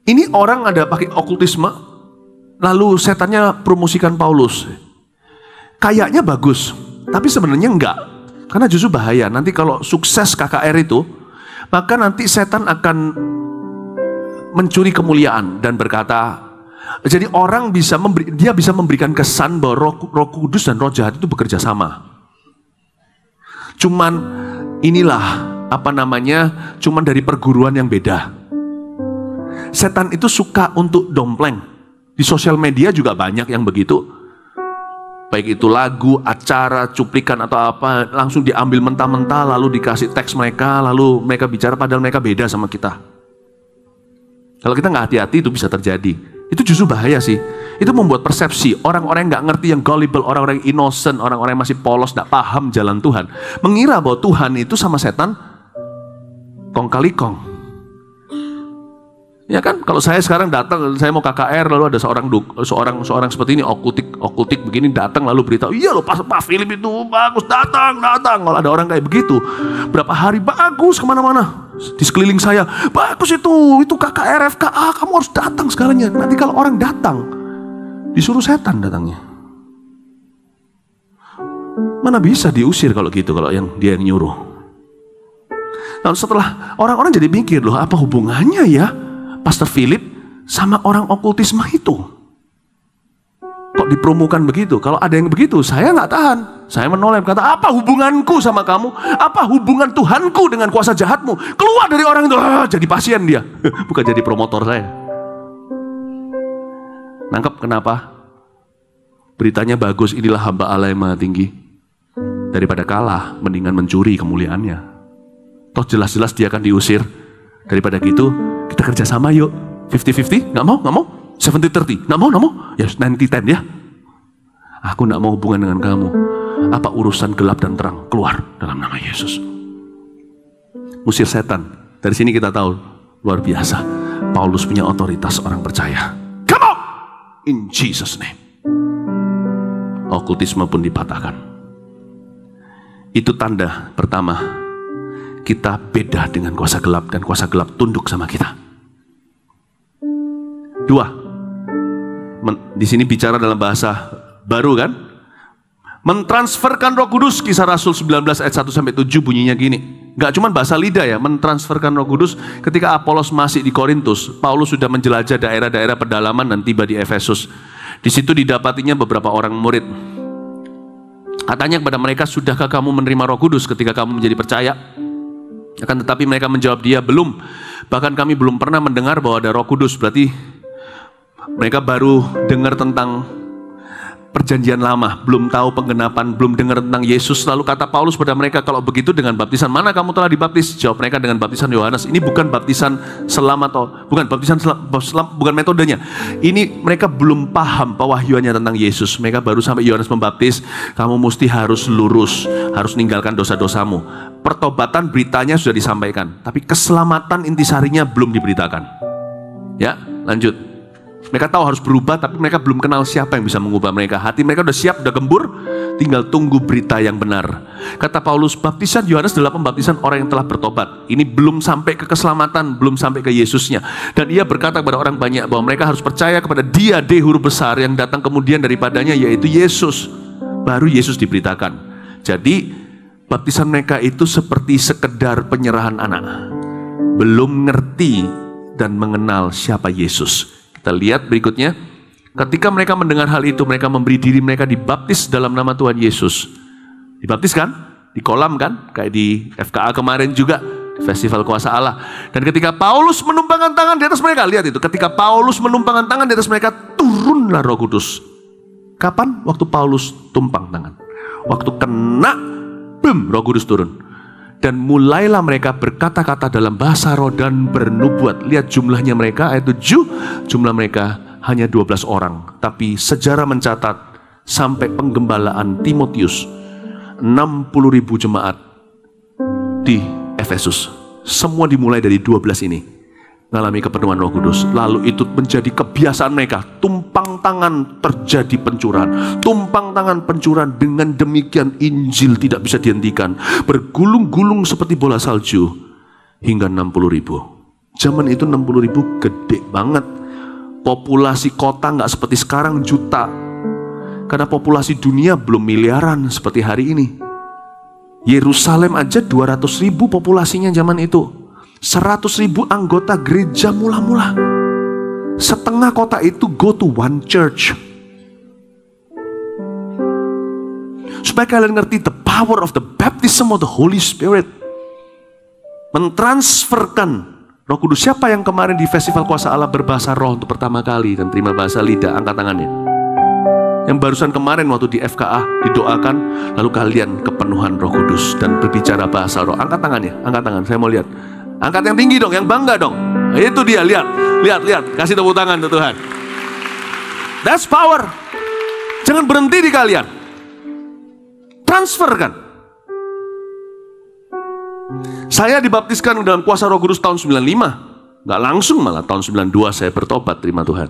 ini orang ada pakai okultisme, lalu setannya promosikan Paulus. Kayaknya bagus, tapi sebenarnya enggak. Karena justru bahaya. Nanti kalau sukses KKR itu, maka nanti setan akan mencuri kemuliaan dan berkata, jadi orang bisa bisa memberikan kesan bahwa Roh Kudus dan roh jahat itu bekerja sama. Cuman inilah cuman dari perguruan yang beda. Setan itu suka untuk dompleng. Di sosial media juga banyak yang begitu. Baik itu lagu, acara, cuplikan atau apa, langsung diambil mentah-mentah, lalu dikasih teks mereka, lalu mereka bicara padahal mereka beda sama kita. Kalau kita nggak hati-hati itu bisa terjadi. Itu justru bahaya sih. Itu membuat persepsi orang-orang yang nggak ngerti, yang gullible, orang-orang yang innocent, orang-orang yang masih polos, nggak paham jalan Tuhan, mengira bahwa Tuhan itu sama setan kong kali kong. Ya kan, kalau saya sekarang datang, saya mau KKR, lalu ada seorang seperti ini, okultik begini datang lalu beritahu, iya loh Pak Philip itu bagus, datang. Kalau ada orang kayak begitu, berapa hari bagus kemana-mana di sekeliling saya, bagus itu KKR FKA, kamu harus datang segalanya. Nanti kalau orang datang, disuruh setan datangnya. Mana bisa diusir kalau gitu, kalau dia yang nyuruh. Lalu setelah orang-orang jadi mikir, loh apa hubungannya ya Pastor Philip sama orang okultisme itu? Kok dipromokan begitu? Kalau ada yang begitu, saya nggak tahan. Saya menoleh, kata, apa hubunganku sama kamu? Apa hubungan Tuhanku dengan kuasa jahatmu? Keluar dari orang itu, jadi pasien dia. Bukan jadi promotor saya. Nangkep kenapa? Beritanya bagus, inilah hamba Allah yang maha tinggi. Daripada kalah, mendingan mencuri kemuliaannya. Toh jelas-jelas dia akan diusir. Daripada gitu, kita kerjasama yuk. 50-50, nggak mau? 70-30, nggak mau? Ya 90-10 ya. Aku nggak mau hubungan dengan kamu. Apa urusan gelap dan terang, keluar dalam nama Yesus. Musir setan. Dari sini kita tahu, luar biasa. Paulus punya otoritas orang percaya. Come on! In Jesus' name. Okultisme pun dipatahkan. Itu tanda pertama. Kita beda dengan kuasa gelap, dan kuasa gelap tunduk sama kita. 2. Di sini bicara dalam bahasa baru kan? Mentransferkan Roh Kudus, Kisah Rasul 19 ayat 1-7 bunyinya gini. Gak cuma bahasa lidah ya, mentransferkan Roh Kudus. Ketika Apolos masih di Korintus, Paulus sudah menjelajah daerah-daerah pedalaman dan tiba di Efesus. Di situ didapatinya beberapa orang murid. Katanya kepada mereka, sudahkah kamu menerima Roh Kudus ketika kamu menjadi percaya? Akan tetapi mereka menjawab dia, belum. Bahkan kami belum pernah mendengar bahwa ada Roh Kudus. Berarti mereka baru dengar tentang perjanjian lama, belum tahu penggenapan, belum dengar tentang Yesus. Lalu kata Paulus pada mereka, kalau begitu dengan baptisan mana kamu telah dibaptis? Jawab mereka, dengan baptisan Yohanes. Ini bukan baptisan selam atau bukan baptisan selam, bukan metodenya. Ini mereka belum paham pewahyuannya tentang Yesus. Mereka baru sampai Yohanes membaptis, kamu mesti harus lurus, harus ninggalkan dosa-dosamu. Pertobatan beritanya sudah disampaikan, tapi keselamatan intisarinya belum diberitakan. Ya, lanjut. Mereka tahu harus berubah, tapi mereka belum kenal siapa yang bisa mengubah mereka. Hati mereka udah siap, udah gembur, tinggal tunggu berita yang benar. Kata Paulus, baptisan Yohanes adalah pembaptisan orang yang telah bertobat. Ini belum sampai ke keselamatan, belum sampai ke Yesusnya. Dan ia berkata kepada orang banyak bahwa mereka harus percaya kepada Dia, D huruf besar, yang datang kemudian daripadanya, yaitu Yesus. Baru Yesus diberitakan. Jadi baptisan mereka itu seperti sekedar penyerahan anak, belum ngerti dan mengenal siapa Yesus. Kita lihat berikutnya, ketika mereka mendengar hal itu, mereka memberi diri mereka dibaptis dalam nama Tuhan Yesus. Dibaptis kan? Di kolam kan? Kayak di FKA kemarin juga, di Festival Kuasa Allah. Dan ketika Paulus menumpangkan tangan di atas mereka, lihat itu, ketika Paulus menumpangkan tangan di atas mereka, turunlah Roh Kudus. Kapan? Waktu Paulus tumpang tangan. Waktu kena, boom, Roh Kudus turun. Dan mulailah mereka berkata-kata dalam bahasa roh dan bernubuat. Lihat jumlahnya mereka, ayat 7, jumlah mereka hanya 12 orang. Tapi sejarah mencatat sampai penggembalaan Timotius, 60.000 jemaat di Efesus. Semua dimulai dari 12 ini. Mengalami kepenuhan Roh Kudus. Lalu itu menjadi kebiasaan mereka. Tumpang tangan terjadi pencurahan. Tumpang tangan pencurahan. Dengan demikian Injil tidak bisa dihentikan. Bergulung-gulung seperti bola salju. Hingga 60.000. Zaman itu 60.000 gede banget. Populasi kota gak seperti sekarang juta. Karena populasi dunia belum miliaran seperti hari ini. Yerusalem aja 200.000 populasinya zaman itu. 100.000 anggota gereja mula-mula. Setengah kota itu go to one church. Supaya kalian ngerti the power of the baptism of the Holy Spirit. Mentransferkan Roh Kudus. Siapa yang kemarin di Festival Kuasa Allah berbahasa roh untuk pertama kali dan terima bahasa lidah? Angkat tangannya. Yang barusan kemarin waktu di FKA didoakan, lalu kalian kepenuhan Roh Kudus dan berbicara bahasa roh. Angkat tangannya, angkat tangan, saya mau lihat. Angkat yang tinggi dong, yang bangga dong. Nah, itu dia, lihat. Kasih tepuk tangan untuk Tuhan. That's power. Jangan berhenti di kalian. Transferkan. Saya dibaptiskan dalam kuasa Roh Kudus tahun 95. Nggak langsung, malah tahun 92 saya bertobat, terima Tuhan.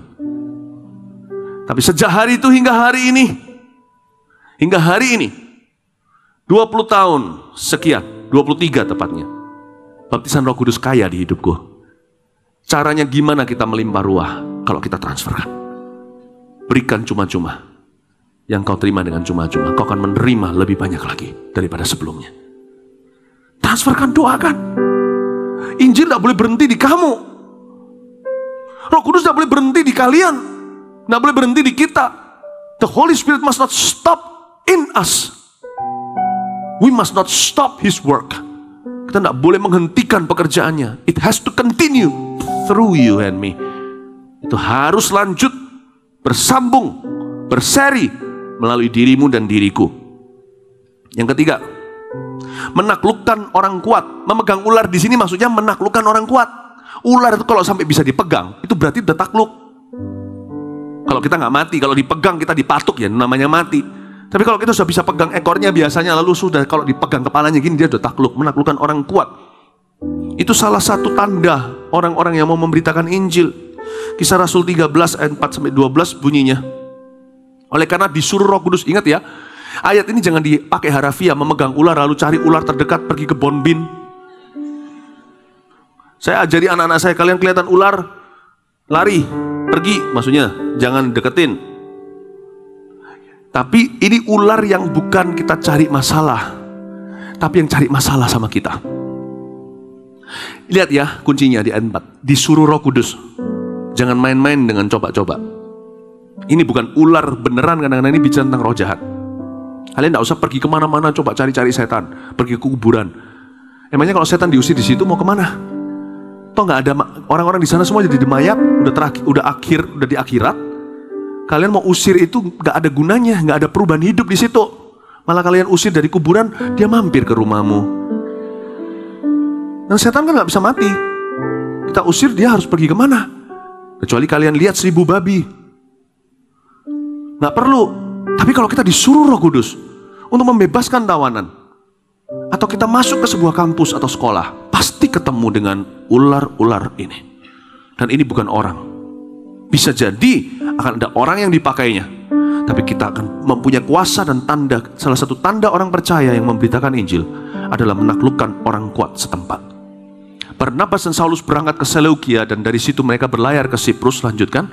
Tapi sejak hari itu hingga hari ini, 20 tahun sekian, 23 tepatnya, baptisan Roh Kudus kaya di hidupku. Caranya gimana kita melimpah ruah? Kalau kita transferkan. Berikan cuma-cuma. Yang kau terima dengan cuma-cuma, kau akan menerima lebih banyak lagi daripada sebelumnya. Transferkan, doakan. Injil tidak boleh berhenti di kamu. Roh Kudus tidak boleh berhenti di kalian. Tidak boleh berhenti di kita. The Holy Spirit must not stop in us. We must not stop His work. Kita tidak boleh menghentikan pekerjaannya. It has to continue through you and me. Itu harus lanjut, bersambung, berseri melalui dirimu dan diriku. Yang ketiga, menaklukkan orang kuat. Memegang ular di sini maksudnya menaklukkan orang kuat. Ular itu kalau sampai bisa dipegang, itu berarti udah takluk. Kalau kita nggak mati, kalau dipegang kita dipatuk, ya namanya mati. Tapi kalau kita sudah bisa pegang ekornya biasanya, lalu sudah kalau dipegang kepalanya gini, dia sudah takluk. Menaklukkan orang kuat. Itu salah satu tanda orang-orang yang mau memberitakan Injil. Kisah Rasul 13 ayat 4-12 bunyinya. Oleh karena disuruh Roh Kudus, ingat ya, ayat ini jangan dipakai harafiah, memegang ular lalu cari ular terdekat pergi ke Bonbin. Saya ajari anak-anak saya, kalian kelihatan ular, lari, pergi, maksudnya jangan deketin. Tapi ini ular yang bukan kita cari masalah, tapi yang cari masalah sama kita. Lihat ya kuncinya di ayat 4, disuruh Roh Kudus. Jangan main-main dengan coba-coba. Ini bukan ular beneran, kadang-kadang ini bicara tentang roh jahat. Kalian tidak usah pergi kemana-mana coba cari-cari setan, pergi ke kuburan. Emangnya kalau setan diusir di situ mau kemana? Toh nggak ada, orang-orang di sana semua jadi mayat, udah di akhirat. Kalian mau usir itu nggak ada gunanya, nggak ada perubahan hidup di situ. Malah kalian usir dari kuburan, dia mampir ke rumahmu. Dan setan kan nggak bisa mati. Kita usir dia harus pergi kemana? Kecuali kalian lihat 1000 babi. Nggak perlu. Tapi kalau kita disuruh Roh Kudus untuk membebaskan tawanan, atau kita masuk ke sebuah kampus atau sekolah, pasti ketemu dengan ular-ular ini. Dan ini bukan orang. Bisa jadi akan ada orang yang dipakainya, tapi kita akan mempunyai kuasa dan tanda. Salah satu tanda orang percaya yang memberitakan Injil adalah menaklukkan orang kuat setempat. Barnabas dan Saulus berangkat ke Seleukia, dan dari situ mereka berlayar ke Siprus. Lanjutkan.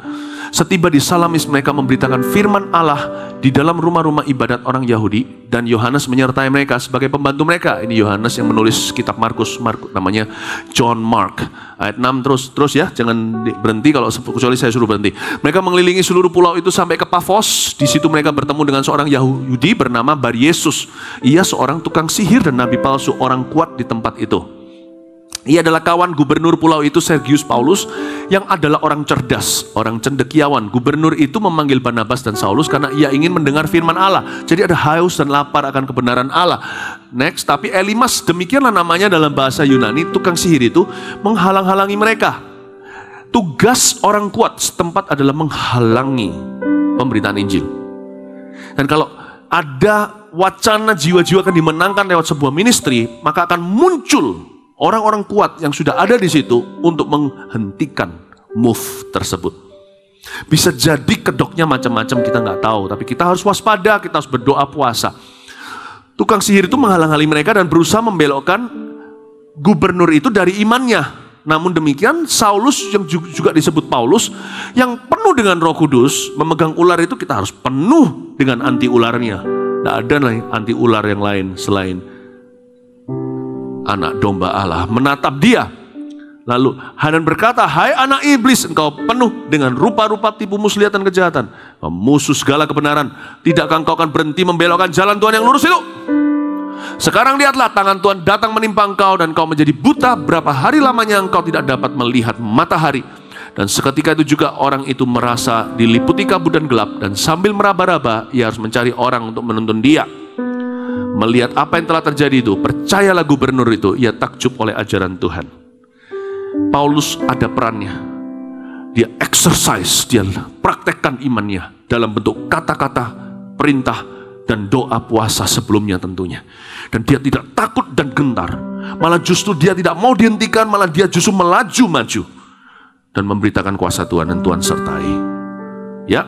Setiba di Salamis mereka memberitakan firman Allah di dalam rumah-rumah ibadat orang Yahudi, dan Yohanes menyertai mereka sebagai pembantu mereka. Ini Yohanes yang menulis kitab Markus, namanya John Mark. Ayat 6 terus ya, jangan berhenti kalau kecuali saya suruh berhenti. Mereka mengelilingi seluruh pulau itu sampai ke Pafos. Di situ mereka bertemu dengan seorang Yahudi bernama Bar Yesus. Ia seorang tukang sihir dan nabi palsu, orang kuat di tempat itu. Ia adalah kawan gubernur pulau itu, Sergius Paulus, yang adalah orang cerdas, orang cendekiawan. Gubernur itu memanggil Barnabas dan Saulus karena ia ingin mendengar firman Allah. Jadi ada haus dan lapar akan kebenaran Allah. Next, tapi Elimas, demikianlah namanya dalam bahasa Yunani, tukang sihir itu, menghalang-halangi mereka. Tugas orang kuat setempat adalah menghalangi pemberitaan Injil. Dan kalau ada wacana jiwa-jiwa akan dimenangkan lewat sebuah ministry, maka akan muncul orang-orang kuat yang sudah ada di situ untuk menghentikan move tersebut. Bisa jadi kedoknya macam-macam, kita nggak tahu, tapi kita harus waspada, kita harus berdoa, puasa. Tukang sihir itu menghalang-halangi mereka dan berusaha membelokkan gubernur itu dari imannya. Namun demikian, Saulus yang juga disebut Paulus, yang penuh dengan Roh Kudus, memegang ular itu kita harus penuh dengan anti ularnya. Tidak ada anti ular yang lain selain anak domba Allah. Menatap dia, lalu Hanan berkata, hai anak iblis, engkau penuh dengan rupa-rupa tipu muslihat dan kejahatan, musuh segala kebenaran. Tidakkah engkau akan berhenti membelokkan jalan Tuhan yang lurus itu? Sekarang lihatlah, tangan Tuhan datang menimpa engkau, dan engkau menjadi buta. Berapa hari lamanya engkau tidak dapat melihat matahari. Dan seketika itu juga orang itu merasa diliputi kabut dan gelap, dan sambil meraba-raba ia harus mencari orang untuk menuntun dia. Melihat apa yang telah terjadi itu, percayalah gubernur itu, ia takjub oleh ajaran Tuhan. Paulus ada perannya. dia exercise, dia praktekkan imannya dalam bentuk kata-kata, perintah, dan doa puasa sebelumnya tentunya. Dan dia tidak takut dan gentar. Malah justru dia tidak mau dihentikan, malah dia justru melaju-maju dan memberitakan kuasa Tuhan, dan Tuhan sertai. Ya.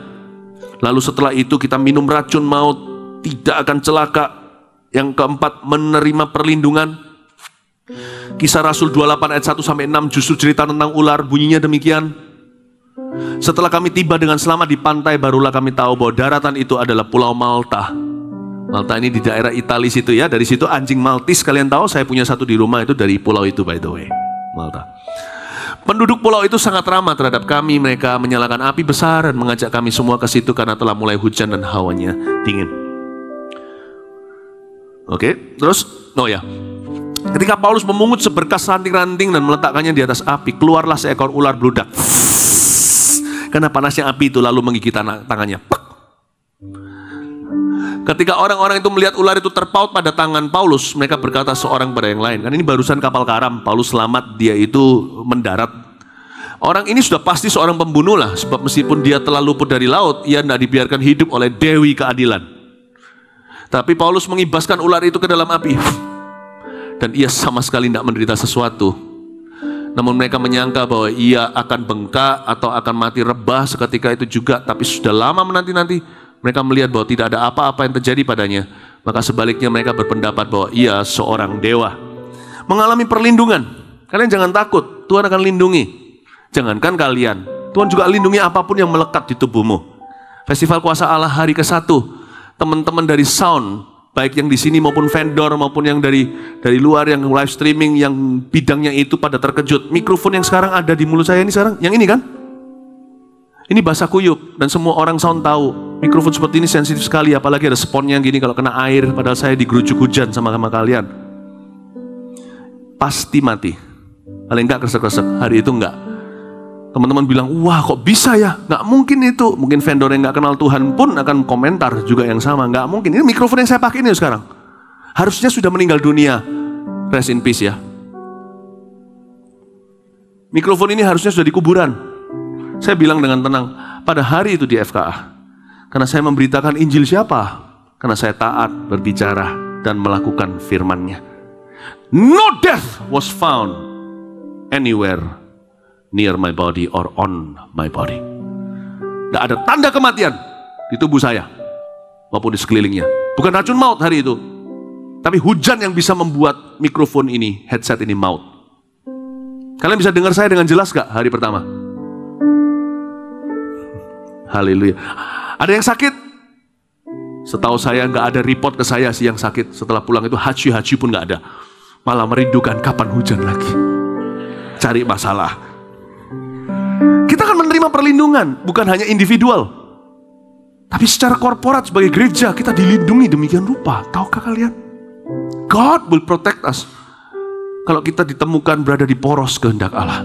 Lalu setelah itu kita minum racun maut, tidak akan celaka. Yang keempat, menerima perlindungan. Kisah Rasul 28 ayat 1-6 justru cerita tentang ular, bunyinya demikian. Setelah kami tiba dengan selamat di pantai, barulah kami tahu bahwa daratan itu adalah Pulau Malta. Malta ini di daerah Italia situ ya. Dari situ anjing Maltese, kalian tahu saya punya satu di rumah itu dari pulau itu, by the way, Malta. Penduduk pulau itu sangat ramah terhadap kami. Mereka menyalakan api besar dan mengajak kami semua ke situ karena telah mulai hujan dan hawanya dingin. Oke, terus, ketika Paulus memungut seberkas ranting-ranting dan meletakkannya di atas api, keluarlah seekor ular bludak. Karena panasnya api itu lalu menggigit tangannya. Ketika orang-orang itu melihat ular itu terpaut pada tangan Paulus, mereka berkata seorang pada yang lain. Kan ini barusan kapal karam, Paulus selamat, dia itu mendarat. Orang ini sudah pasti seorang pembunuh lah, sebab meskipun dia telah luput dari laut, ia tidak dibiarkan hidup oleh Dewi Keadilan. Tapi Paulus mengibaskan ular itu ke dalam api, dan ia sama sekali tidak menderita sesuatu. Namun mereka menyangka bahwa ia akan bengkak atau akan mati rebah seketika itu juga. Tapi sudah lama menanti-nanti, mereka melihat bahwa tidak ada apa-apa yang terjadi padanya. Maka sebaliknya mereka berpendapat bahwa ia seorang dewa, mengalami perlindungan. Kalian jangan takut, Tuhan akan lindungi. Jangankan kalian, Tuhan juga lindungi apapun yang melekat di tubuhmu. Festival Kuasa Allah hari ke-1, teman-teman dari sound, baik yang di sini maupun vendor maupun yang dari luar yang live streaming yang bidangnya itu pada terkejut. Mikrofon yang sekarang ada di mulut saya ini sekarang, yang ini kan? Ini bahasa kuyup dan semua orang sound tahu. Mikrofon seperti ini sensitif sekali, apalagi ada sponnya gini kalau kena air, padahal saya digerujuk hujan sama kalian. Pasti mati. Paling enggak kresek-kresek, hari itu enggak. Teman-teman bilang, wah kok bisa ya? Nggak mungkin itu. Mungkin vendor yang nggak kenal Tuhan pun akan komentar juga yang sama. Nggak mungkin. Ini mikrofon yang saya pakai ini sekarang. Harusnya sudah meninggal dunia. Rest in peace ya. Mikrofon ini harusnya sudah di kuburan. Saya bilang dengan tenang, pada hari itu di FKA. Karena saya memberitakan Injil siapa? Karena saya taat berbicara dan melakukan firman-Nya. No death was found anywhere near my body or on my body. Tidak ada tanda kematian di tubuh saya maupun di sekelilingnya. Bukan racun maut hari itu, tapi hujan yang bisa membuat mikrofon ini, headset ini maut. Kalian bisa dengar saya dengan jelas gak hari pertama? Haleluya. Ada yang sakit? Setahu saya gak ada report ke saya sih yang sakit. Setelah pulang itu haji pun gak ada. Malah merindukan kapan hujan lagi. Cari masalah. Kita akan menerima perlindungan, bukan hanya individual, tapi secara korporat sebagai gereja kita dilindungi demikian rupa. Tahukah kalian? God will protect us kalau kita ditemukan berada di poros kehendak Allah.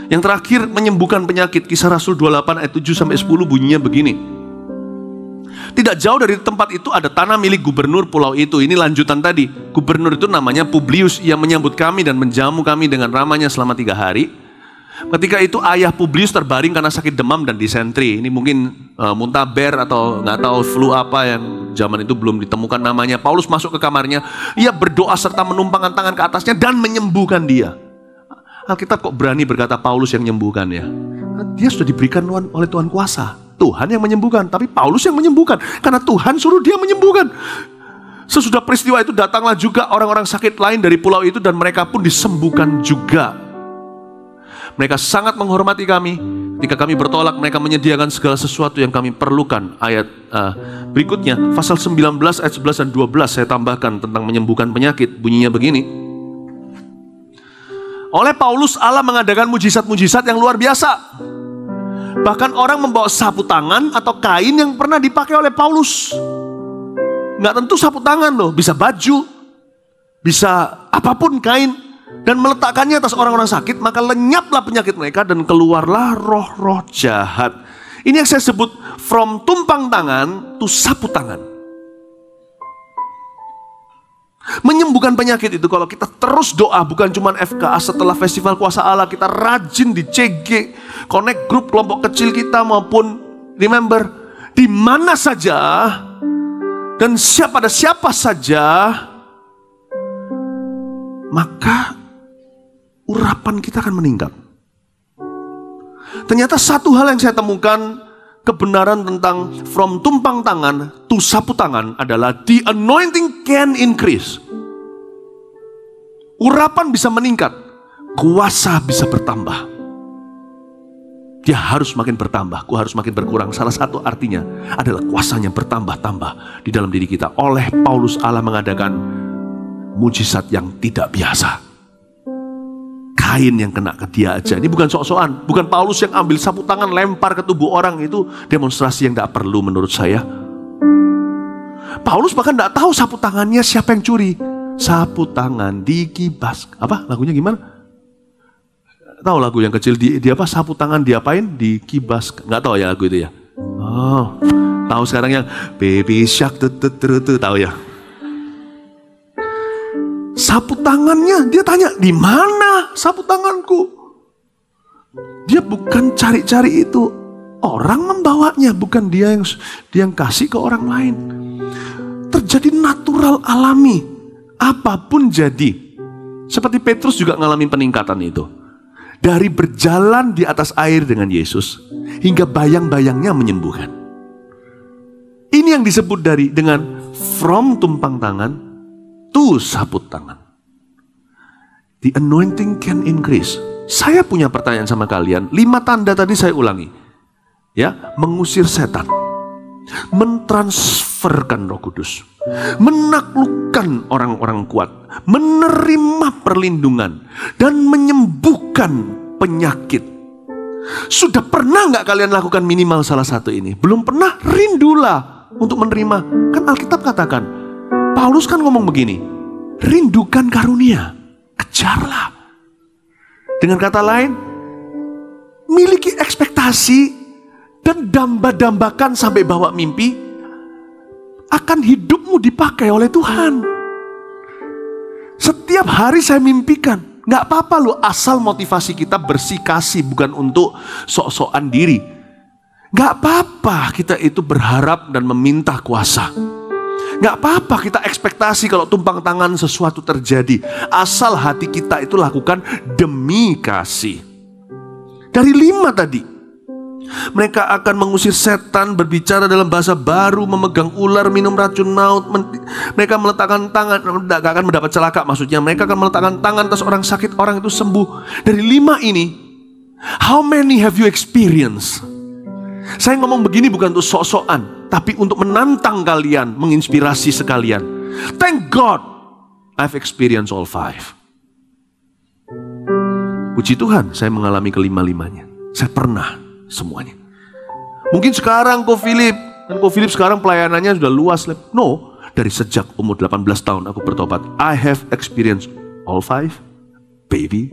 Yang terakhir, menyembuhkan penyakit. Kisah Rasul 28 ayat 7-10 bunyinya begini. Tidak jauh dari tempat itu ada tanah milik gubernur pulau itu. Ini lanjutan tadi. Gubernur itu namanya Publius. Ia menyambut kami dan menjamu kami dengan ramahnya selama 3 hari. Ketika itu ayah Publius terbaring karena sakit demam dan disentri. Ini mungkin muntaber atau nggak tahu flu apa yang zaman itu belum ditemukan namanya. Paulus masuk ke kamarnya. Ia berdoa serta menumpangkan tangan ke atasnya dan menyembuhkan dia. Alkitab kok berani berkata Paulus yang menyembuhkan ya? Dia sudah diberikan oleh Tuhan kuasa. Tuhan yang menyembuhkan, tapi Paulus yang menyembuhkan. Karena Tuhan suruh dia menyembuhkan. Sesudah peristiwa itu datanglah juga orang-orang sakit lain dari pulau itu dan mereka pun disembuhkan juga. Mereka sangat menghormati kami. Ketika kami bertolak, mereka menyediakan segala sesuatu yang kami perlukan. Ayat berikutnya, pasal 19 ayat 11 dan 12 saya tambahkan tentang menyembuhkan penyakit. Bunyinya begini. Oleh Paulus, Allah mengadakan mujizat-mujizat yang luar biasa. Bahkan orang membawa sapu tangan atau kain yang pernah dipakai oleh Paulus. Nggak tentu sapu tangan loh, bisa baju, bisa apapun kain. Dan meletakkannya atas orang-orang sakit, maka lenyaplah penyakit mereka dan keluarlah roh-roh jahat. Ini yang saya sebut from tumpang tangan to sapu tangan. Menyembuhkan penyakit itu kalau kita terus doa, bukan cuma FKA setelah Festival Kuasa Allah, kita rajin di CG, connect group kelompok kecil kita maupun remember, di mana saja dan pada siapa saja, maka urapan kita akan meningkat. Ternyata satu hal yang saya temukan, kebenaran tentang from tumpang tangan to sapu tangan adalah the anointing can increase. Urapan bisa meningkat, kuasa bisa bertambah. Dia harus makin bertambah, ku harus makin berkurang. Salah satu artinya adalah kuasanya bertambah-tambah di dalam diri kita. Oleh Paulus Allah mengadakan mujizat yang tidak biasa. Kain yang kena ke dia aja. Ini bukan sok-sokan. Bukan Paulus yang ambil sapu tangan lempar ke tubuh orang. Itu demonstrasi yang tidak perlu menurut saya. Paulus bahkan tidak tahu sapu tangannya siapa yang curi. Sapu tangan dikibas. Apa lagunya gimana? Tahu lagu yang kecil di apa? Sapu tangan diapain? Dikibas. Nggak tahu ya lagu itu ya. Oh, tahu sekarang yang Baby Shark tahu ya. Sapu tangannya, dia tanya, di mana sapu tanganku? Dia bukan cari-cari itu, orang membawanya, bukan dia yang kasih ke orang lain. Terjadi natural alami, apapun jadi. Seperti Petrus juga mengalami peningkatan itu. Dari berjalan di atas air dengan Yesus hingga bayang-bayangnya menyembuhkan. Ini yang disebut dengan from tumpang tangan to sapu tangan. The anointing can increase. Saya punya pertanyaan sama kalian. 5 tanda tadi saya ulangi. Ya, mengusir setan, mentransferkan Roh Kudus, menaklukkan orang-orang kuat, menerima perlindungan, dan menyembuhkan penyakit. Sudah pernah nggak kalian lakukan minimal salah satu ini? Belum pernah? Rindulah untuk menerima. Kan Alkitab katakan, Paulus kan ngomong begini, rindukan karunia, kejarlah. Dengan kata lain, miliki ekspektasi dan damba-dambakan sampai bawa mimpi akan hidupmu dipakai oleh Tuhan. Setiap hari saya mimpikan, gak apa-apa loh asal motivasi kita bersih kasih, bukan untuk sok-sokan diri. Gak apa-apa kita itu berharap dan meminta kuasa. Gak apa-apa kita ekspektasi kalau tumpang tangan sesuatu terjadi. Asal hati kita itu lakukan demi kasih. Dari 5 tadi, mereka akan mengusir setan, berbicara dalam bahasa baru, memegang ular, minum racun maut. Mereka meletakkan tangan, gak akan mendapat celaka maksudnya. Mereka akan meletakkan tangan atas orang sakit, orang itu sembuh. Dari 5 ini, how many have you experienced? Saya ngomong begini bukan untuk sok-sokan, tapi untuk menantang kalian, menginspirasi sekalian. Thank God, I've experienced all 5. Puji Tuhan, saya mengalami kelima-limanya. Saya pernah semuanya. Mungkin sekarang Ko Philip sekarang pelayanannya sudah luas. No, dari sejak umur 18 tahun aku bertobat. I have experienced all 5, baby.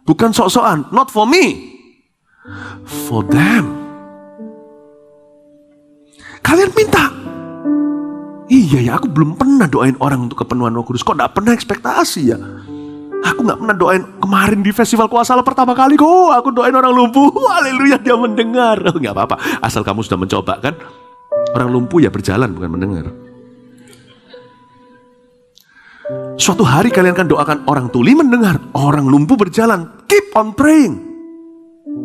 Bukan sok-sokan, not for me, for them. Kalian minta. Iya ya, aku belum pernah doain orang untuk kepenuhan Roh Kudus. Kok gak pernah ekspektasi ya? Aku gak pernah doain. Kemarin di Festival Kuasa Allah pertama kali kok aku doain orang lumpuh. Haleluya, dia mendengar. Gak apa-apa, asal kamu sudah mencoba kan. Orang lumpuh ya berjalan, bukan mendengar. Suatu hari kalian akan doakan orang tuli mendengar, orang lumpuh berjalan. Keep on praying.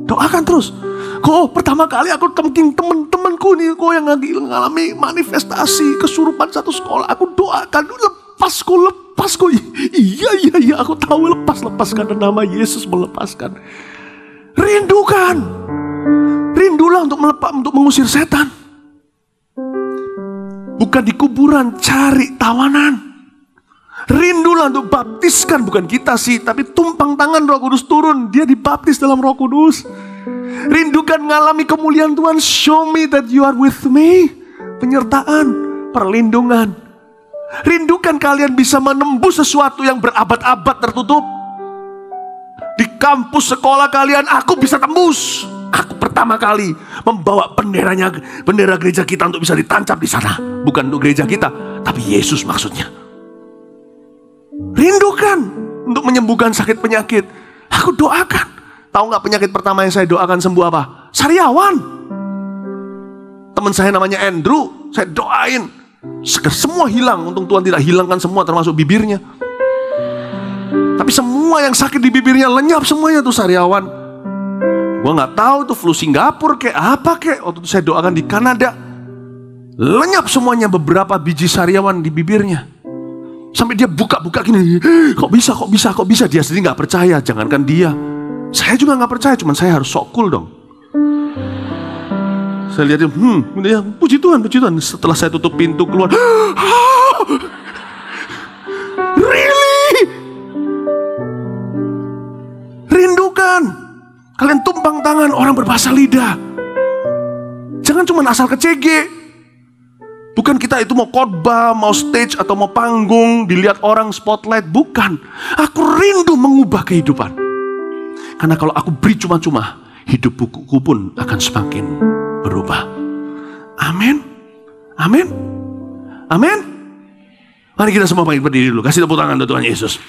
Doakan terus. Kok pertama kali aku mungkin teman-temanku nih, kok yang lagi mengalami manifestasi kesurupan satu sekolah, aku doakan, lepas kok. Iya, aku tahu lepas karena nama Yesus melepaskan. Rindulah untuk mengusir setan. Bukan di kuburan cari tawanan. Rindulah untuk baptiskan, bukan kita sih, tapi tumpang tangan Roh Kudus turun, dia dibaptis dalam Roh Kudus. Rindukan mengalami kemuliaan Tuhan. Show me that you are with me. Penyertaan, perlindungan. Rindukan kalian bisa menembus sesuatu yang berabad-abad tertutup. Di kampus sekolah kalian, aku bisa tembus. Aku pertama kali membawa bendera gereja kita untuk bisa ditancap di sana. Bukan untuk gereja kita, tapi Yesus maksudnya. Rindukan untuk menyembuhkan sakit penyakit. Aku doakan. Tahu nggak penyakit pertama yang saya doakan sembuh apa? Sariawan. Teman saya namanya Andrew, saya doain semua hilang. Untung Tuhan tidak hilangkan semua, termasuk bibirnya. Tapi semua yang sakit di bibirnya lenyap semuanya tuh sariawan. Gua nggak tahu tuh flu Singapura kayak apa kayak. Waktu itu saya doakan di Kanada, lenyap semuanya beberapa biji sariawan di bibirnya. Sampai dia buka-buka gini, kok bisa? Dia sendiri nggak percaya, jangankan dia. Saya juga nggak percaya, cuman saya harus sok cool dong. Saya lihat dia, puji Tuhan. Setelah saya tutup pintu keluar, really? Rindukan. Kalian tumpang tangan orang berbahasa lidah. Jangan cuma asal kecege. Bukan kita itu mau khotbah, mau stage, atau mau panggung, dilihat orang spotlight. Bukan. Aku rindu mengubah kehidupan. Karena kalau aku beri cuma-cuma, hidup bukuku pun akan semakin berubah. Amin. Amin. Amin. Mari kita semua berdiri dulu. Kasih tepuk tangan untuk Tuhan Yesus.